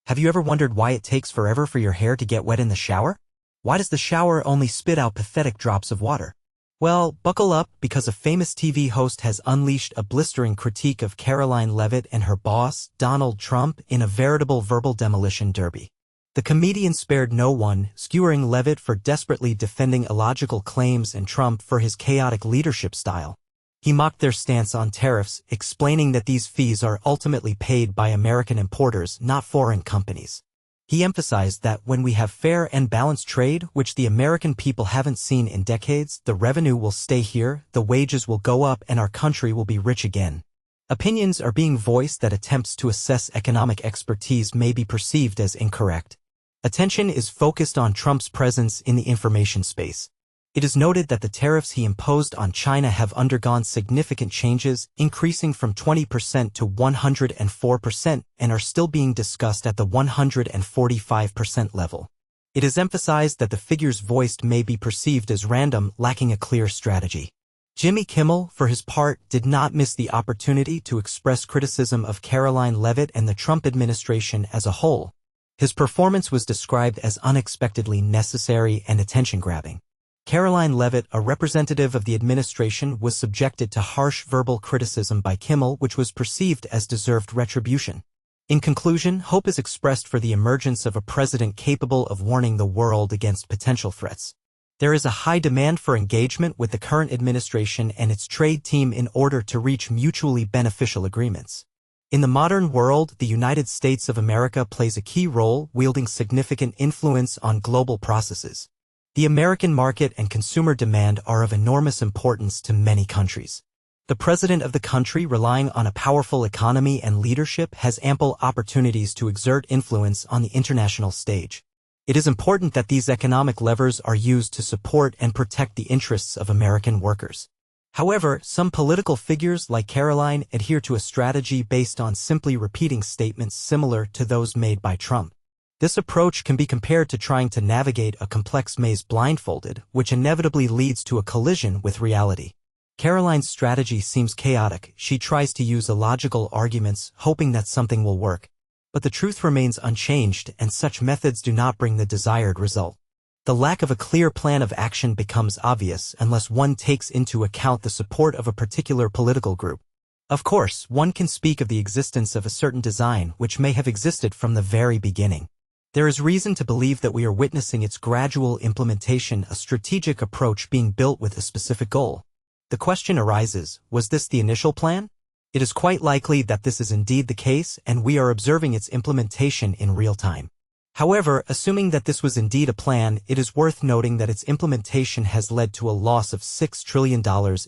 Have you ever wondered why it takes forever for your hair to get wet in the shower? Why does the shower only spit out pathetic drops of water? Well, buckle up, because a famous TV host has unleashed a blistering critique of Karoline Leavitt and her boss, Donald Trump, in a veritable verbal demolition derby. The comedian spared no one, skewering Leavitt for desperately defending illogical claims and Trump for his chaotic leadership style. He mocked their stance on tariffs, explaining that these fees are ultimately paid by American importers, not foreign companies. He emphasized that when we have fair and balanced trade, which the American people haven't seen in decades, the revenue will stay here, the wages will go up, and our country will be rich again. Opinions are being voiced that attempts to assess economic expertise may be perceived as incorrect. Attention is focused on Trump's presence in the information space. It is noted that the tariffs he imposed on China have undergone significant changes, increasing from 20% to 104%, and are still being discussed at the 145% level. It is emphasized that the figures voiced may be perceived as random, lacking a clear strategy. Jimmy Kimmel, for his part, did not miss the opportunity to express criticism of Karoline Leavitt and the Trump administration as a whole. His performance was described as unexpectedly necessary and attention-grabbing. Karoline Leavitt, a representative of the administration, was subjected to harsh verbal criticism by Kimmel, which was perceived as deserved retribution. In conclusion, hope is expressed for the emergence of a president capable of warning the world against potential threats. There is a high demand for engagement with the current administration and its trade team in order to reach mutually beneficial agreements. In the modern world, the United States of America plays a key role, wielding significant influence on global processes. The American market and consumer demand are of enormous importance to many countries. The president of the country, relying on a powerful economy and leadership, has ample opportunities to exert influence on the international stage. It is important that these economic levers are used to support and protect the interests of American workers. However, some political figures like Karoline adhere to a strategy based on simply repeating statements similar to those made by Trump. This approach can be compared to trying to navigate a complex maze blindfolded, which inevitably leads to a collision with reality. Karoline's strategy seems chaotic. She tries to use illogical arguments, hoping that something will work. But the truth remains unchanged, and such methods do not bring the desired result. The lack of a clear plan of action becomes obvious unless one takes into account the support of a particular political group. Of course, one can speak of the existence of a certain design which may have existed from the very beginning. There is reason to believe that we are witnessing its gradual implementation, a strategic approach being built with a specific goal. The question arises, was this the initial plan? It is quite likely that this is indeed the case, and we are observing its implementation in real time. However, assuming that this was indeed a plan, it is worth noting that its implementation has led to a loss of $6 trillion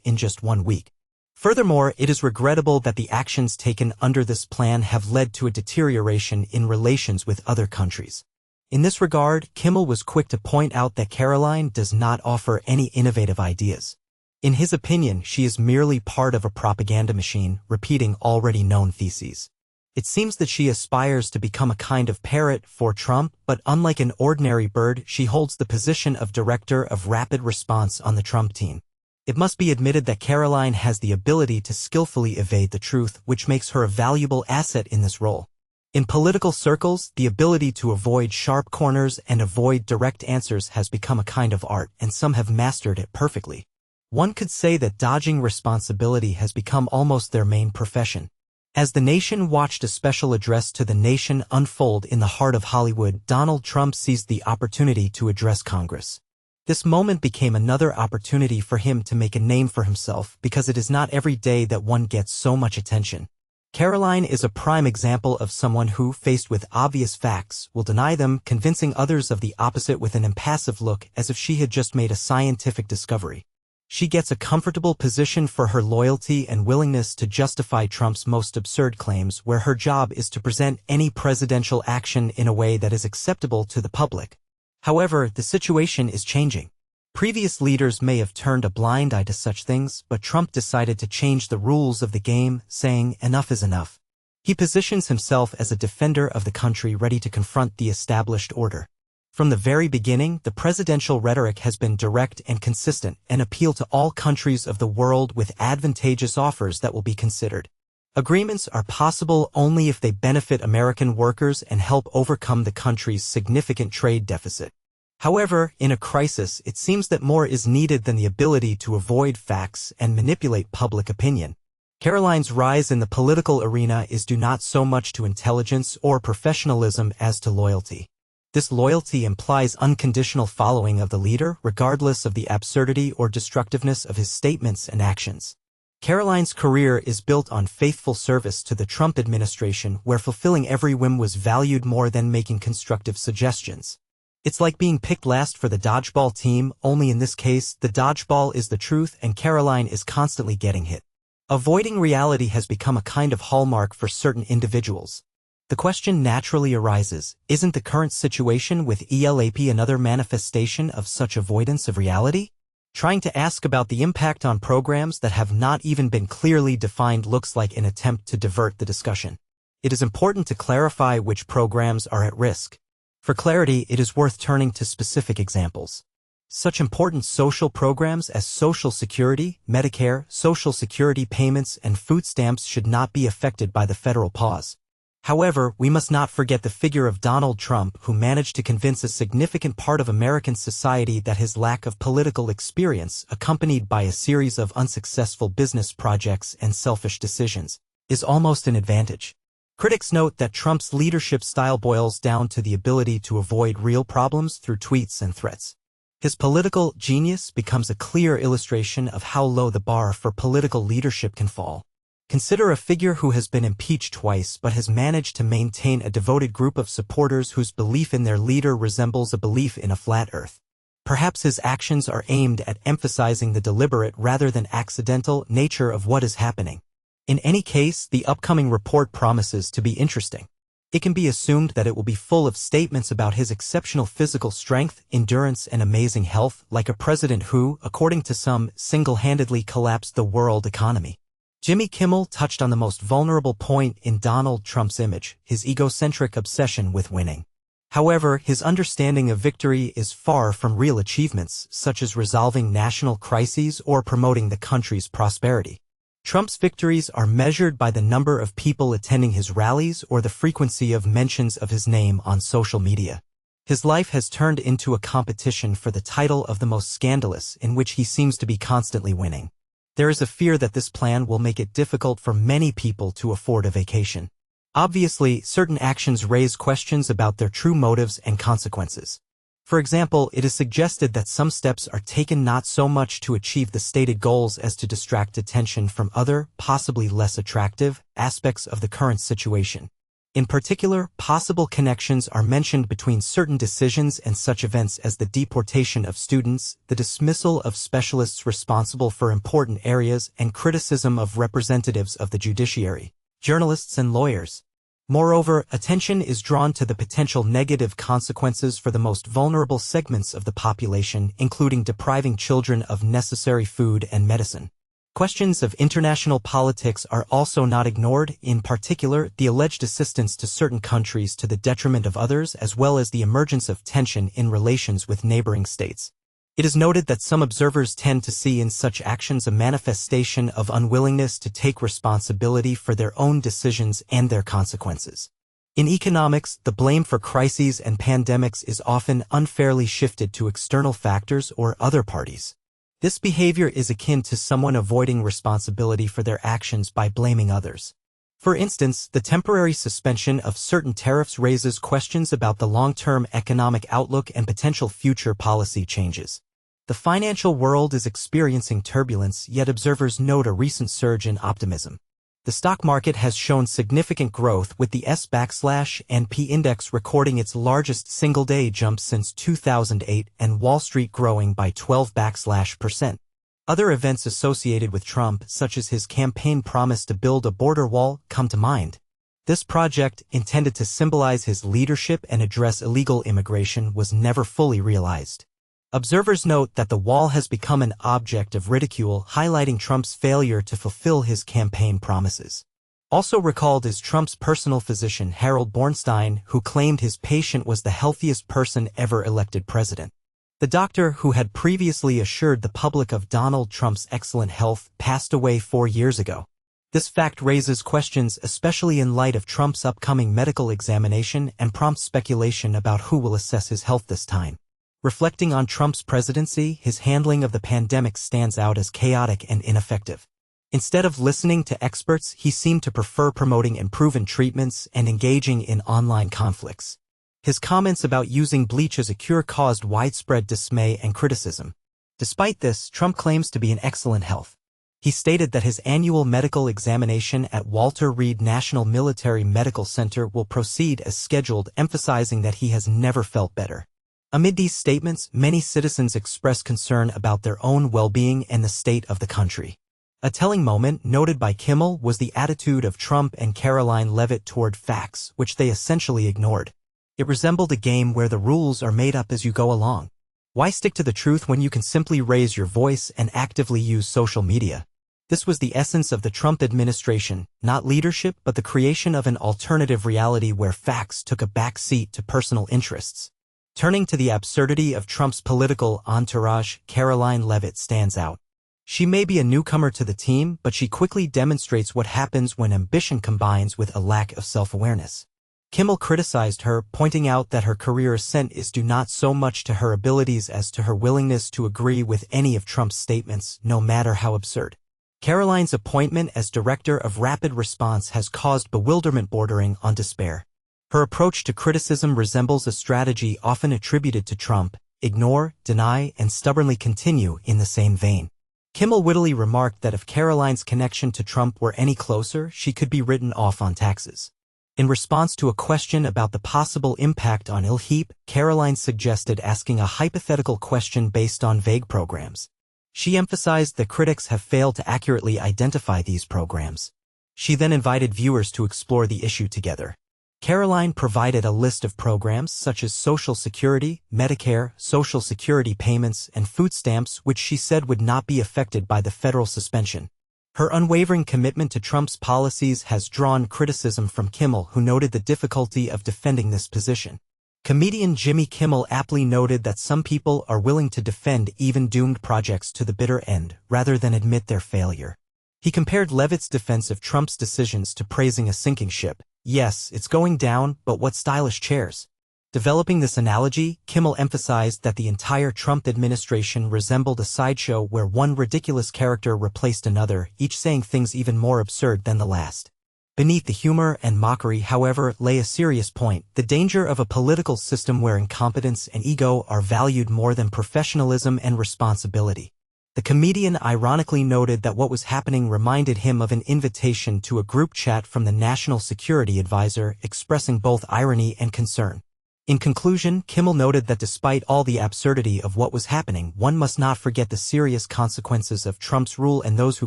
in just 1 week. Furthermore, it is regrettable that the actions taken under this plan have led to a deterioration in relations with other countries. In this regard, Kimmel was quick to point out that Karoline does not offer any innovative ideas. In his opinion, she is merely part of a propaganda machine, repeating already known theses. It seems that she aspires to become a kind of parrot for Trump, but unlike an ordinary bird, she holds the position of director of rapid response on the Trump team. It must be admitted that Karoline has the ability to skillfully evade the truth, which makes her a valuable asset in this role. In political circles, the ability to avoid sharp corners and avoid direct answers has become a kind of art, and some have mastered it perfectly. One could say that dodging responsibility has become almost their main profession. As the nation watched a special address to the nation unfold in the heart of Hollywood, Donald Trump seized the opportunity to address Congress. This moment became another opportunity for him to make a name for himself, because it is not every day that one gets so much attention. Karoline is a prime example of someone who, faced with obvious facts, will deny them, convincing others of the opposite with an impassive look as if she had just made a scientific discovery. She gets a comfortable position for her loyalty and willingness to justify Trump's most absurd claims, where her job is to present any presidential action in a way that is acceptable to the public. However, the situation is changing. Previous leaders may have turned a blind eye to such things, but Trump decided to change the rules of the game, saying, "Enough is enough." He positions himself as a defender of the country, ready to confront the established order. From the very beginning, the presidential rhetoric has been direct and consistent, an appeal to all countries of the world with advantageous offers that will be considered. Agreements are possible only if they benefit American workers and help overcome the country's significant trade deficit. However, in a crisis, it seems that more is needed than the ability to avoid facts and manipulate public opinion. Karoline's rise in the political arena is due not so much to intelligence or professionalism as to loyalty. This loyalty implies unconditional following of the leader, regardless of the absurdity or destructiveness of his statements and actions. Karoline's career is built on faithful service to the Trump administration, where fulfilling every whim was valued more than making constructive suggestions. It's like being picked last for the dodgeball team, only in this case, the dodgeball is the truth and Karoline is constantly getting hit. Avoiding reality has become a kind of hallmark for certain individuals. The question naturally arises, isn't the current situation with ELAP another manifestation of such avoidance of reality? Trying to ask about the impact on programs that have not even been clearly defined looks like an attempt to divert the discussion. It is important to clarify which programs are at risk. For clarity, it is worth turning to specific examples. Such important social programs as Social Security, Medicare, Social Security payments, and food stamps should not be affected by the federal pause. However, we must not forget the figure of Donald Trump, who managed to convince a significant part of American society that his lack of political experience, accompanied by a series of unsuccessful business projects and selfish decisions, is almost an advantage. Critics note that Trump's leadership style boils down to the ability to avoid real problems through tweets and threats. His political genius becomes a clear illustration of how low the bar for political leadership can fall. Consider a figure who has been impeached twice but has managed to maintain a devoted group of supporters whose belief in their leader resembles a belief in a flat earth. Perhaps his actions are aimed at emphasizing the deliberate rather than accidental nature of what is happening. In any case, the upcoming report promises to be interesting. It can be assumed that it will be full of statements about his exceptional physical strength, endurance, and amazing health, like a president who, according to some, single-handedly collapsed the world economy. Jimmy Kimmel touched on the most vulnerable point in Donald Trump's image, his egocentric obsession with winning. However, his understanding of victory is far from real achievements, such as resolving national crises or promoting the country's prosperity. Trump's victories are measured by the number of people attending his rallies or the frequency of mentions of his name on social media. His life has turned into a competition for the title of the most scandalous, in which he seems to be constantly winning. There is a fear that this plan will make it difficult for many people to afford a vacation. Obviously, certain actions raise questions about their true motives and consequences. For example, it is suggested that some steps are taken not so much to achieve the stated goals as to distract attention from other, possibly less attractive, aspects of the current situation. In particular, possible connections are mentioned between certain decisions and such events as the deportation of students, the dismissal of specialists responsible for important areas, and criticism of representatives of the judiciary, journalists, and lawyers. Moreover, attention is drawn to the potential negative consequences for the most vulnerable segments of the population, including depriving children of necessary food and medicine. Questions of international politics are also not ignored, in particular, the alleged assistance to certain countries to the detriment of others, as well as the emergence of tension in relations with neighboring states. It is noted that some observers tend to see in such actions a manifestation of unwillingness to take responsibility for their own decisions and their consequences. In economics, the blame for crises and pandemics is often unfairly shifted to external factors or other parties. This behavior is akin to someone avoiding responsibility for their actions by blaming others. For instance, the temporary suspension of certain tariffs raises questions about the long-term economic outlook and potential future policy changes. The financial world is experiencing turbulence, yet observers note a recent surge in optimism. The stock market has shown significant growth, with the S/&P index recording its largest single-day jump since 2008 and Wall Street growing by 12%. Other events associated with Trump, such as his campaign promise to build a border wall, come to mind. This project, intended to symbolize his leadership and address illegal immigration, was never fully realized. Observers note that the wall has become an object of ridicule, highlighting Trump's failure to fulfill his campaign promises. Also recalled is Trump's personal physician Harold Bornstein, who claimed his patient was the healthiest person ever elected president. The doctor, who had previously assured the public of Donald Trump's excellent health, passed away 4 years ago. This fact raises questions especially in light of Trump's upcoming medical examination and prompts speculation about who will assess his health this time. Reflecting on Trump's presidency, his handling of the pandemic stands out as chaotic and ineffective. Instead of listening to experts, he seemed to prefer promoting unproven treatments and engaging in online conflicts. His comments about using bleach as a cure caused widespread dismay and criticism. Despite this, Trump claims to be in excellent health. He stated that his annual medical examination at Walter Reed National Military Medical Center will proceed as scheduled, emphasizing that he has never felt better. Amid these statements, many citizens expressed concern about their own well-being and the state of the country. A telling moment, noted by Kimmel, was the attitude of Trump and Karoline Leavitt toward facts, which they essentially ignored. It resembled a game where the rules are made up as you go along. Why stick to the truth when you can simply raise your voice and actively use social media? This was the essence of the Trump administration, not leadership but the creation of an alternative reality where facts took a back seat to personal interests. Turning to the absurdity of Trump's political entourage, Karoline Leavitt stands out. She may be a newcomer to the team, but she quickly demonstrates what happens when ambition combines with a lack of self-awareness. Kimmel criticized her, pointing out that her career ascent is due not so much to her abilities as to her willingness to agree with any of Trump's statements, no matter how absurd. Karoline's appointment as Director of Rapid Response has caused bewilderment bordering on despair. Her approach to criticism resembles a strategy often attributed to Trump: ignore, deny, and stubbornly continue in the same vein. Kimmel wittily remarked that if Karoline's connection to Trump were any closer, she could be written off on taxes. In response to a question about the possible impact on ILHEAP, Karoline suggested asking a hypothetical question based on vague programs. She emphasized that critics have failed to accurately identify these programs. She then invited viewers to explore the issue together. Karoline provided a list of programs such as Social Security, Medicare, Social Security payments, and food stamps which she said would not be affected by the federal suspension. Her unwavering commitment to Trump's policies has drawn criticism from Kimmel, who noted the difficulty of defending this position. Comedian Jimmy Kimmel aptly noted that some people are willing to defend even doomed projects to the bitter end, rather than admit their failure. He compared Leavitt's defense of Trump's decisions to praising a sinking ship. Yes, it's going down, but what stylish chairs. Developing this analogy, Kimmel emphasized that the entire Trump administration resembled a sideshow where one ridiculous character replaced another, each saying things even more absurd than the last. Beneath the humor and mockery, however, lay a serious point: the danger of a political system where incompetence and ego are valued more than professionalism and responsibility. The comedian ironically noted that what was happening reminded him of an invitation to a group chat from the National Security Advisor, expressing both irony and concern. In conclusion, Kimmel noted that despite all the absurdity of what was happening, one must not forget the serious consequences of Trump's rule and those who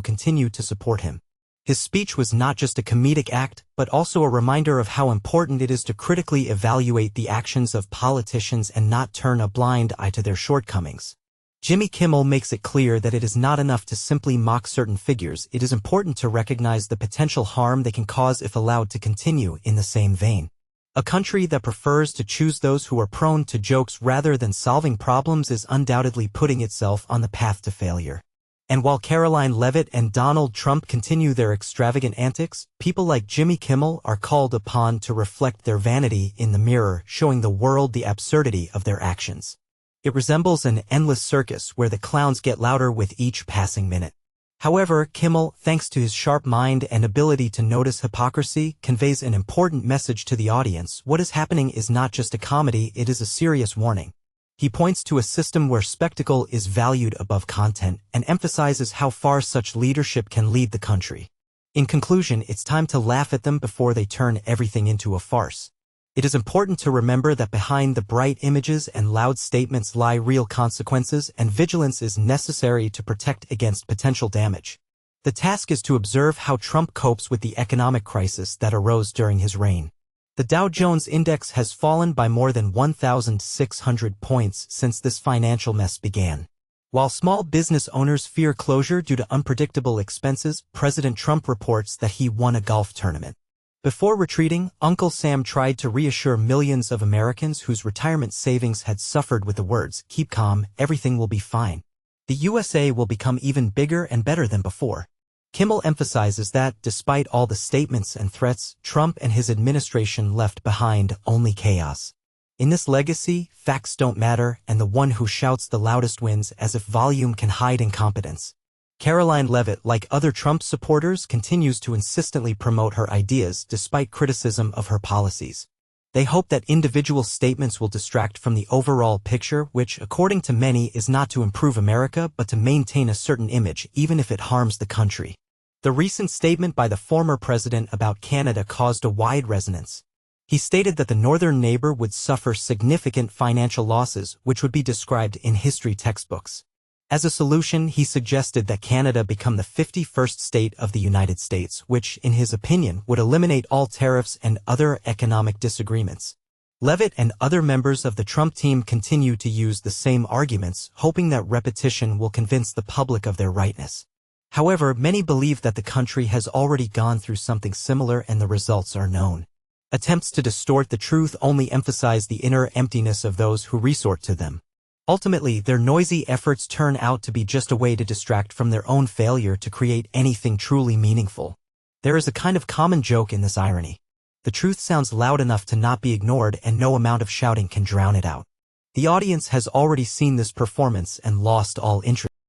continue to support him. His speech was not just a comedic act, but also a reminder of how important it is to critically evaluate the actions of politicians and not turn a blind eye to their shortcomings. Jimmy Kimmel makes it clear that it is not enough to simply mock certain figures. It is important to recognize the potential harm they can cause if allowed to continue in the same vein. A country that prefers to choose those who are prone to jokes rather than solving problems is undoubtedly putting itself on the path to failure. And while Karoline Leavitt and Donald Trump continue their extravagant antics, people like Jimmy Kimmel are called upon to reflect their vanity in the mirror, showing the world the absurdity of their actions. It resembles an endless circus where the clowns get louder with each passing minute. However, Kimmel, thanks to his sharp mind and ability to notice hypocrisy, conveys an important message to the audience. What is happening is not just a comedy, it is a serious warning. He points to a system where spectacle is valued above content and emphasizes how far such leadership can lead the country. In conclusion, it's time to laugh at them before they turn everything into a farce. It is important to remember that behind the bright images and loud statements lie real consequences, and vigilance is necessary to protect against potential damage. The task is to observe how Trump copes with the economic crisis that arose during his reign. The Dow Jones Index has fallen by more than 1,600 points since this financial mess began. While small business owners fear closure due to unpredictable expenses, President Trump reports that he won a golf tournament. Before retreating, Uncle Sam tried to reassure millions of Americans whose retirement savings had suffered with the words, "Keep calm, everything will be fine. The USA will become even bigger and better than before." Kimmel emphasizes that, despite all the statements and threats, Trump and his administration left behind only chaos. In this legacy, facts don't matter, and the one who shouts the loudest wins, as if volume can hide incompetence. Karoline Leavitt, like other Trump supporters, continues to insistently promote her ideas despite criticism of her policies. They hope that individual statements will distract from the overall picture, which, according to many, is not to improve America but to maintain a certain image, even if it harms the country. The recent statement by the former president about Canada caused a wide resonance. He stated that the northern neighbor would suffer significant financial losses, which would be described in history textbooks. As a solution, he suggested that Canada become the 51st state of the United States, which, in his opinion, would eliminate all tariffs and other economic disagreements. Leavitt and other members of the Trump team continue to use the same arguments, hoping that repetition will convince the public of their rightness. However, many believe that the country has already gone through something similar and the results are known. Attempts to distort the truth only emphasize the inner emptiness of those who resort to them. Ultimately, their noisy efforts turn out to be just a way to distract from their own failure to create anything truly meaningful. There is a kind of common joke in this irony. The truth sounds loud enough to not be ignored, and no amount of shouting can drown it out. The audience has already seen this performance and lost all interest.